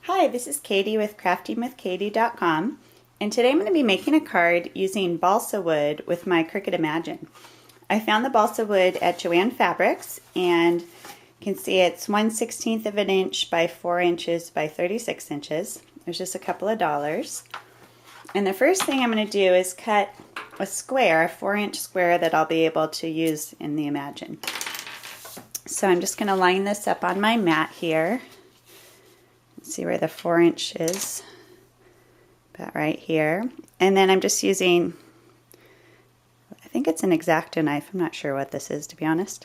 Hi, this is Katie with craftingwithkatie.com, and today I'm going to be making a card using balsa wood with my Cricut Imagine. I found the balsa wood at Joann Fabrics, and you can see it's 1/16 of an inch by 4 inches by 36 inches. There's just a couple of dollars. And the first thing I'm going to do is cut a square, a 4-inch square that I'll be able to use in the Imagine. So I'm just going to line this up on my mat here. See where the 4-inch is, about right here. And then I'm just using, I think it's an X-Acto knife. I'm not sure what this is, to be honest.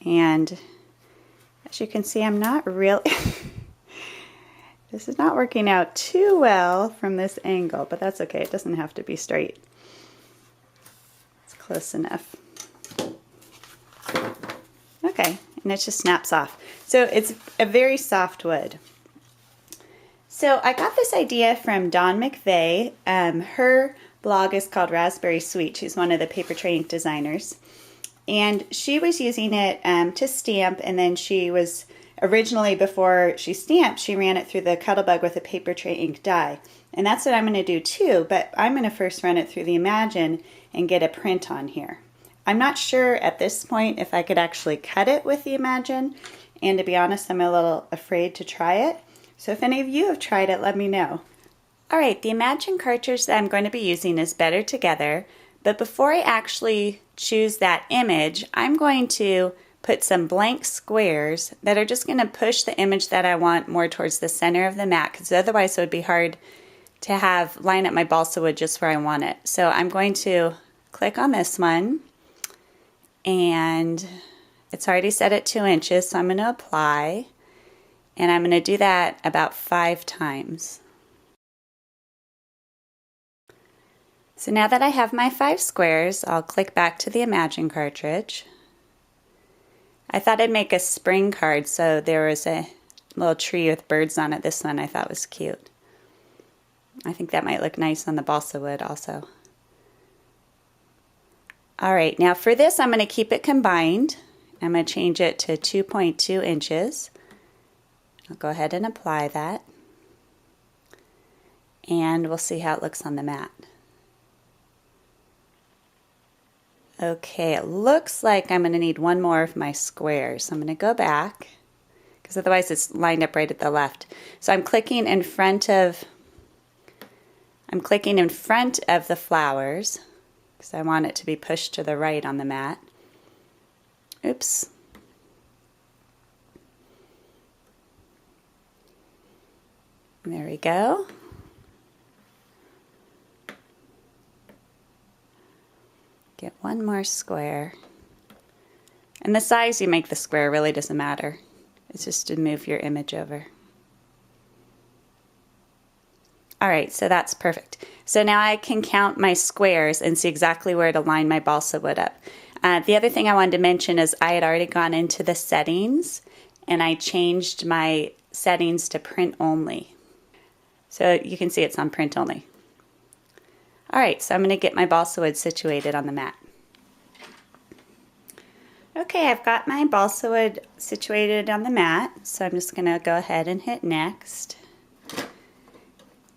And as you can see, I'm not really, this is not working out too well from this angle, but that's okay. It doesn't have to be straight. It's close enough. Okay, and it just snaps off. So it's a very soft wood. So I got this idea from Dawn McVeigh. Her blog is called Raspberry Sweet. She's one of the paper tray ink designers. And she was using it to stamp, and then she was, originally before she stamped, she ran it through the Cuttlebug with a paper tray ink die. And that's what I'm going to do too, but I'm going to first run it through the Imagine and get a print on here. I'm not sure at this point if I could actually cut it with the Imagine, and to be honest, I'm a little afraid to try it. So if any of you have tried it, let me know. Alright, the Imagine cartridge that I'm going to be using is Better Together, but before I actually choose that image, I'm going to put some blank squares that are just going to push the image that I want more towards the center of the mat, because otherwise it would be hard to line up my balsa wood just where I want it. So I'm going to click on this one. And it's already set at 2 inches, so I'm going to apply, and I'm going to do that about 5 times. So now that I have my 5 squares, I'll click back to the Imagine cartridge. I thought I'd make a spring card, so there was a little tree with birds on it. This one I thought was cute. I think that might look nice on the balsa wood also. Alright, now for this I'm going to keep it combined. I'm going to change it to 2.2 inches. I'll go ahead and apply that. And we'll see how it looks on the mat. Okay, it looks like I'm going to need one more of my squares. So I'm going to go back, because otherwise it's lined up right at the left. So I'm clicking in front of the flowers, because I want it to be pushed to the right on the mat. Oops. There we go. Get one more square. And the size you make the square really doesn't matter. It's just to move your image over. Alright, so that's perfect. So now I can count my squares and see exactly where to line my balsa wood up. The other thing I wanted to mention is I had already gone into the settings and I changed my settings to print only. So you can see it's on print only. Alright, so I'm going to get my balsa wood situated on the mat. Okay, I've got my balsa wood situated on the mat, so I'm just going to go ahead and hit next.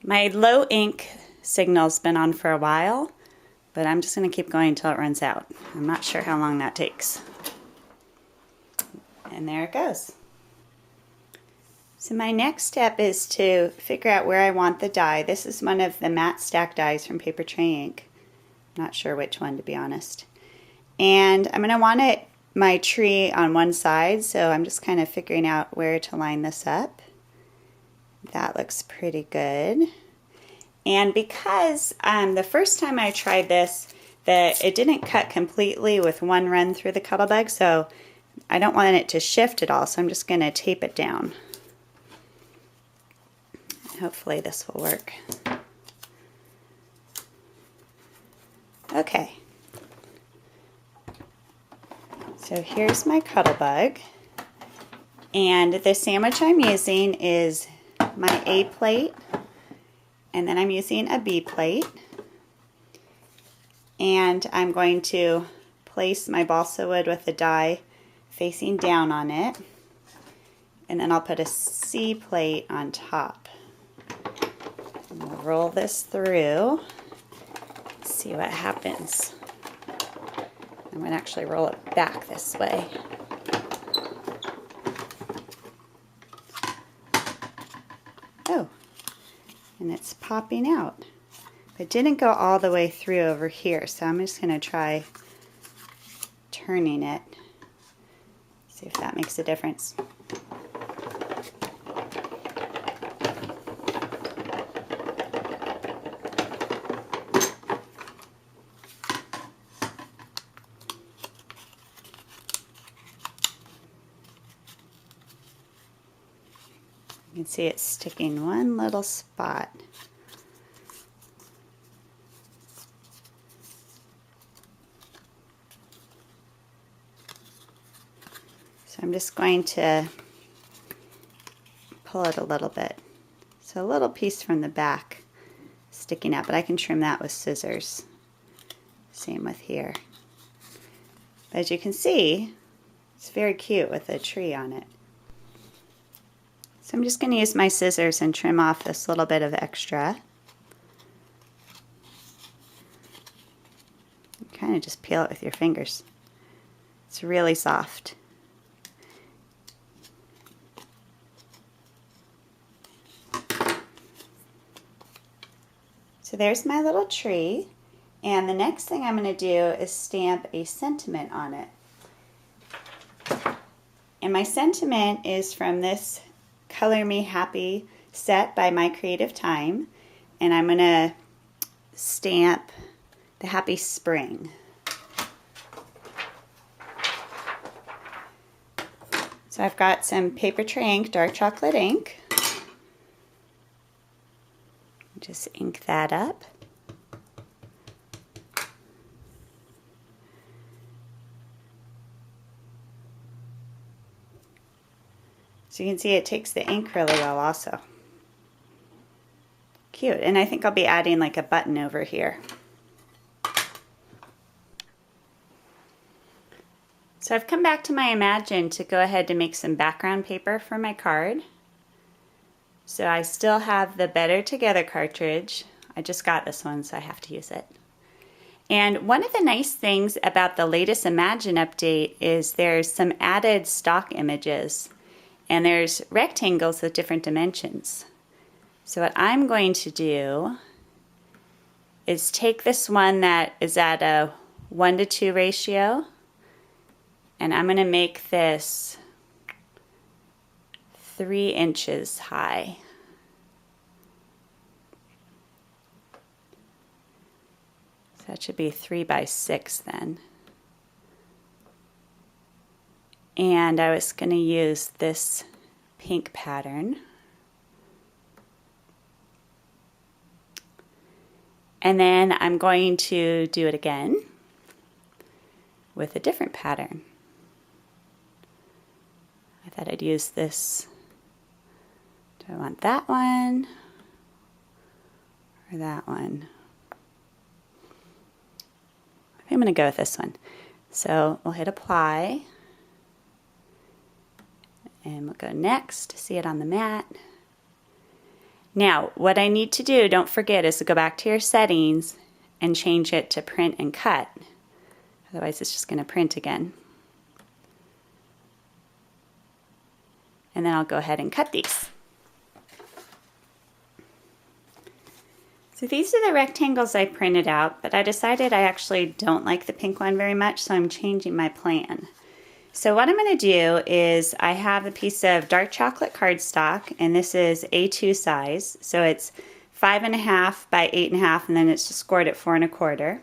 My low ink signal's been on for a while, but I'm just going to keep going until it runs out. I'm not sure how long that takes. And there it goes. So my next step is to figure out where I want the die. This is one of the matte stack dies from Paper Tray Ink. Not sure which one, to be honest. And I'm going to want my tree on one side, so I'm just kind of figuring out where to line this up. That looks pretty good. And because the first time I tried this, it didn't cut completely with one run through the Cuttlebug, so I don't want it to shift at all, so I'm just going to tape it down. Hopefully this will work. Okay. So here's my Cuttlebug. And the sandwich I'm using is my A plate, and then I'm using a B plate, and I'm going to place my balsa wood with the die facing down on it. and then I'll put a C plate on top. And we'll roll this through, see what happens. I'm going to actually roll it back this way. Oh, and it's popping out. It didn't go all the way through over here, so I'm just going to try turning it. See if that makes a difference. You can see it's sticking one little spot. So I'm just going to pull it a little bit. So a little piece from the back sticking out, but I can trim that with scissors. Same with here. But as you can see, it's very cute with a tree on it. So I'm just going to use my scissors and trim off this little bit of extra. Kind of just peel it with your fingers. It's really soft. So there's my little tree, and the next thing I'm going to do is stamp a sentiment on it. And my sentiment is from this Color Me Happy set by My Creative Time, and I'm going to stamp the Happy Spring. So I've got some paper tray ink, dark chocolate ink. Just ink that up. So you can see it takes the ink really well also. Cute. And I think I'll be adding like a button over here. So I've come back to my Imagine to go ahead and make some background paper for my card. So I still have the Better Together cartridge. I just got this one, so I have to use it. And one of the nice things about the latest Imagine update is there's some added stock images. And there's rectangles with different dimensions. So what I'm going to do is take this one that is at a 1:2 ratio, and I'm going to make this 3 inches high. So that should be 3 by 6 then. And I was going to use this pink pattern. And then I'm going to do it again with a different pattern. I thought I'd use this. Do I want that one or that one? I'm going to go with this one. So we'll hit apply. And we'll go next, see it on the mat. Now, what I need to do, don't forget, is to go back to your settings and change it to print and cut. Otherwise, it's just going to print again. And then I'll go ahead and cut these. So these are the rectangles I printed out, but I decided I actually don't like the pink one very much, so I'm changing my plan. So what I'm going to do is I have a piece of dark chocolate cardstock, and this is A2 size, so it's 5.5 by 8.5, and then it's just scored at 4 1/4.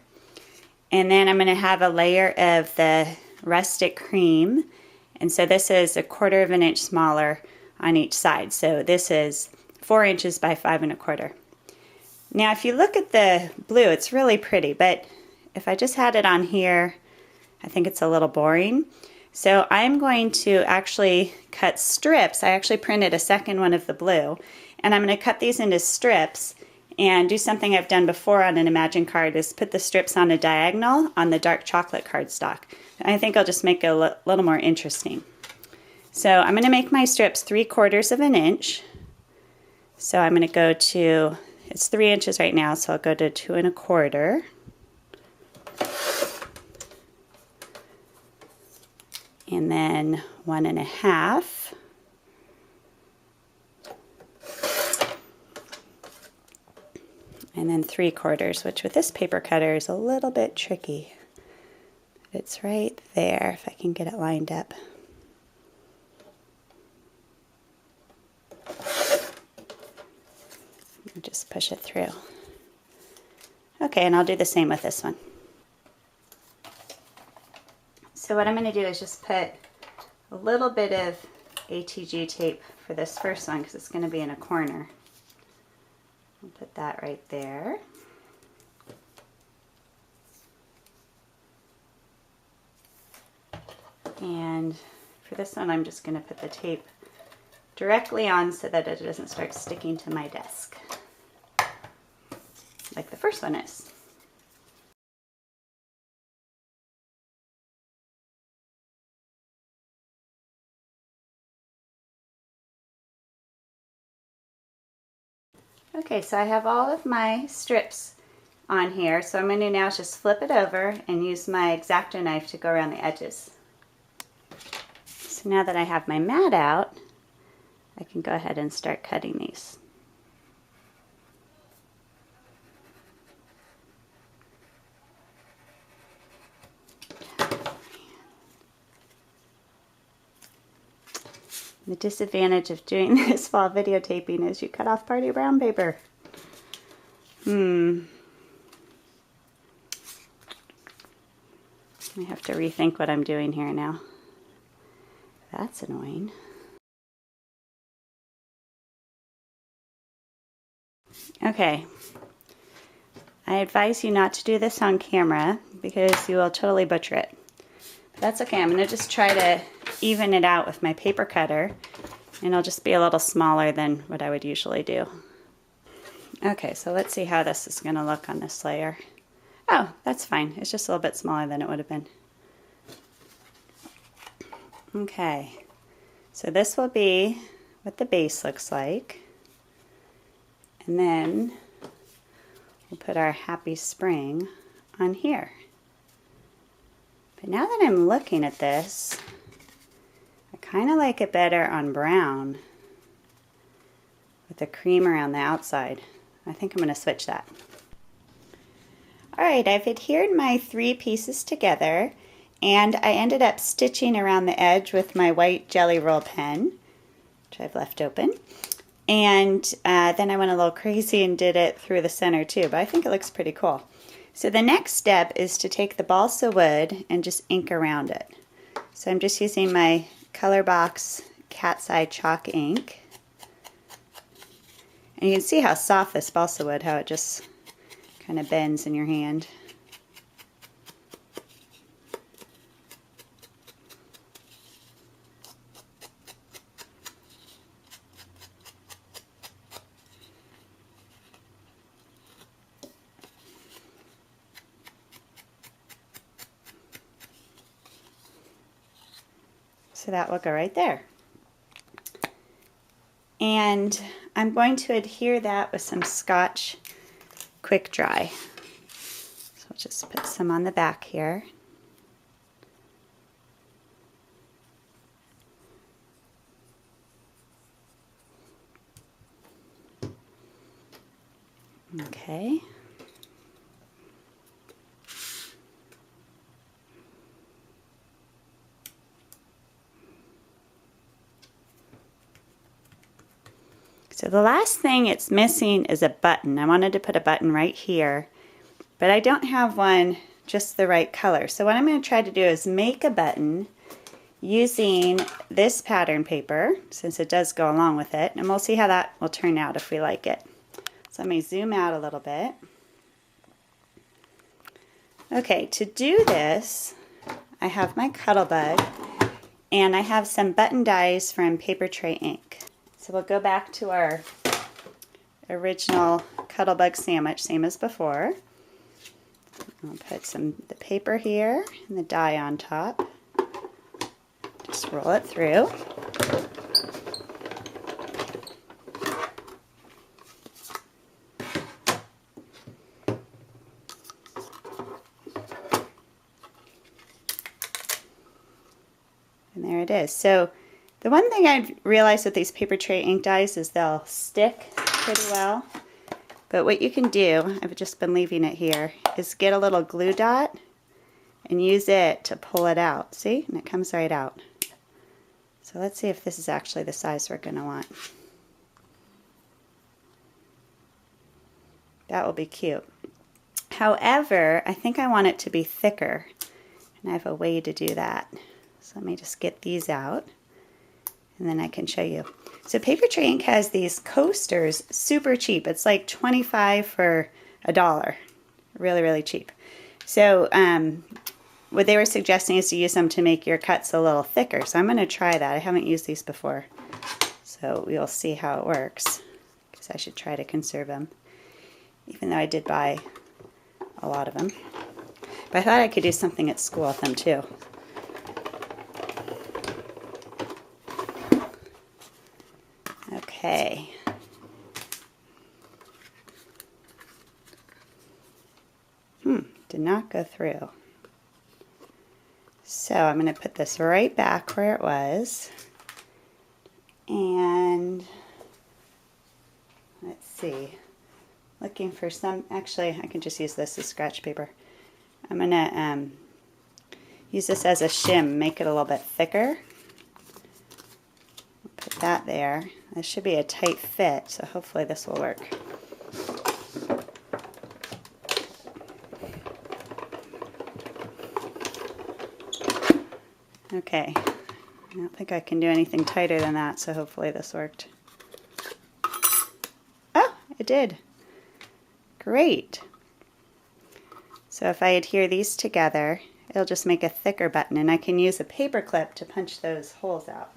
And then I'm going to have a layer of the rustic cream, and so this is 1/4 inch smaller on each side. So this is 4 inches by 5 1/4. Now if you look at the blue, it's really pretty, but if I just had it on here, I think it's a little boring. So I'm going to actually cut strips. I actually printed a second one of the blue, and I'm going to cut these into strips and do something I've done before on an Imagine card, is put the strips on a diagonal on the dark chocolate cardstock. I think I'll just make it a little more interesting. So I'm going to make my strips 3/4 of an inch. So I'm going to go to, it's 3 inches right now, so I'll go to 2 1/4. And then 1 1/2. And then 3/4, which with this paper cutter is a little bit tricky. It's right there, if I can get it lined up. Just push it through. Okay, and I'll do the same with this one. So what I'm going to do is just put a little bit of ATG tape for this first one because it's going to be in a corner. I'll put that right there. And for this one, I'm just going to put the tape directly on so that it doesn't start sticking to my desk, like the first one is. Okay, so I have all of my strips on here, so I'm going to now just flip it over and use my X-Acto knife to go around the edges. So now that I have my mat out, I can go ahead and start cutting these. The disadvantage of doing this while videotaping is you cut off part of your brown paper. I have to rethink what I'm doing here now. That's annoying. Okay. I advise you not to do this on camera because you will totally butcher it. But that's okay. I'm going to just try to even it out with my paper cutter, and it'll just be a little smaller than what I would usually do. Okay, so let's see how this is going to look on this layer. Oh, that's fine. It's just a little bit smaller than it would have been. Okay, so this will be what the base looks like. And then we'll put our happy spring on here. But now that I'm looking at this, I kind of like it better on brown with the cream around the outside. I think I'm going to switch that. Alright, I've adhered my 3 pieces together, and I ended up stitching around the edge with my white Jelly Roll pen, which I've left open. And then I went a little crazy and did it through the center too, but I think it looks pretty cool. So the next step is to take the balsa wood and just ink around it. So I'm just using my Color Box Cat's Eye chalk ink. And you can see how soft this balsa wood, how it just kind of bends in your hand. So that will go right there. And I'm going to adhere that with some Scotch Quick Dry. So I'll just put some on the back here. Okay. So the last thing it's missing is a button. I wanted to put a button right here, but I don't have one just the right color. So what I'm going to try to do is make a button using this pattern paper, since it does go along with it, and we'll see how that will turn out if we like it. So let me zoom out a little bit. Okay, to do this, I have my Cuttlebug, and I have some button dies from Paper Tray Ink. So we'll go back to our original Cuttlebug sandwich, same as before. I'll put the paper here and the die on top. Just roll it through. And there it is. So the one thing I've realized with these paper tray ink dyes is they'll stick pretty well. But what you can do, I've just been leaving it here, is get a little glue dot and use it to pull it out. See? And it comes right out. So let's see if this is actually the size we're going to want. That will be cute. However, I think I want it to be thicker. And I have a way to do that. So let me just get these out, and then I can show you. So Paper Tray Ink has these coasters, super cheap. It's like $25 for $1. Really, really cheap. So what they were suggesting is to use them to make your cuts a little thicker. So I'm going to try that. I haven't used these before. So we'll see how it works, because I should try to conserve them, even though I did buy a lot of them. But I thought I could do something at school with them too. Okay. Did not go through. So I'm going to put this right back where it was. And let's see. Looking for some, actually I can just use this as scratch paper. I'm going to use this as a shim, make it a little bit thicker. Put that there. This should be a tight fit, so hopefully this will work. Okay, I don't think I can do anything tighter than that, so hopefully this worked. Oh, it did. Great. So if I adhere these together, it'll just make a thicker button, and I can use a paper clip to punch those holes out.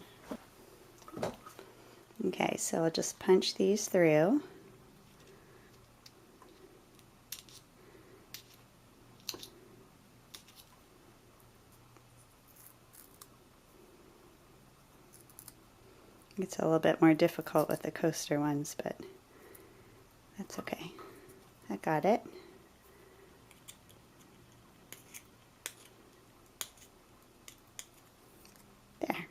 Okay, so I'll just punch these through. It's a little bit more difficult with the coaster ones, but that's okay. I got it. There.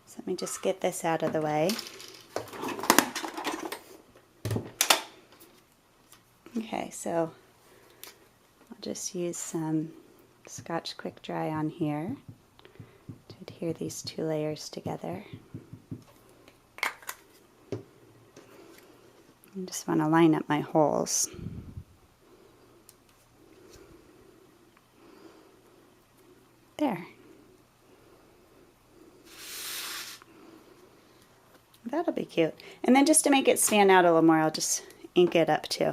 So let me just get this out of the way. Okay, so I'll just use some Scotch Quick Dry on here to adhere these two layers together. I just want to line up my holes. There. That'll be cute. And then just to make it stand out a little more, I'll just ink it up too.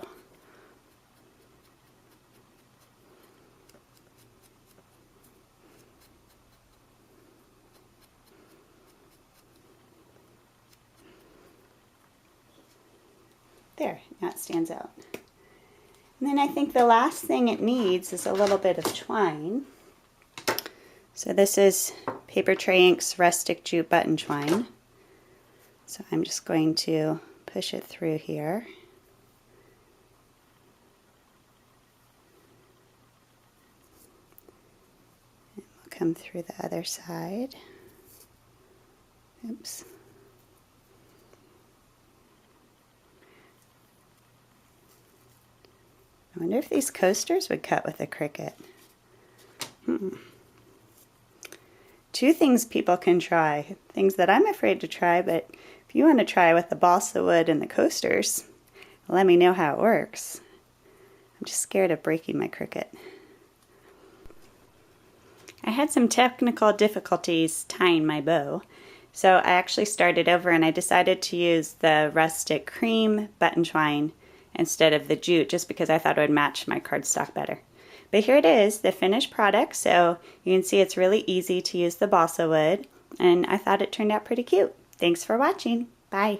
There, now it stands out. And then I think the last thing it needs is a little bit of twine. So this is Paper Tray Ink's Rustic Jute Button Twine. So I'm just going to push it through here. And we'll come through the other side. Oops. I wonder if these coasters would cut with a Cricut. Two things people can try. Things that I'm afraid to try, but if you want to try with the balsa wood and the coasters, let me know how it works. I'm just scared of breaking my Cricut. I had some technical difficulties tying my bow, so I actually started over and I decided to use the rustic cream button twine instead of the jute, just because I thought it would match my cardstock better. But here it is, the finished product, so you can see it's really easy to use the balsa wood, and I thought it turned out pretty cute. Thanks for watching. Bye.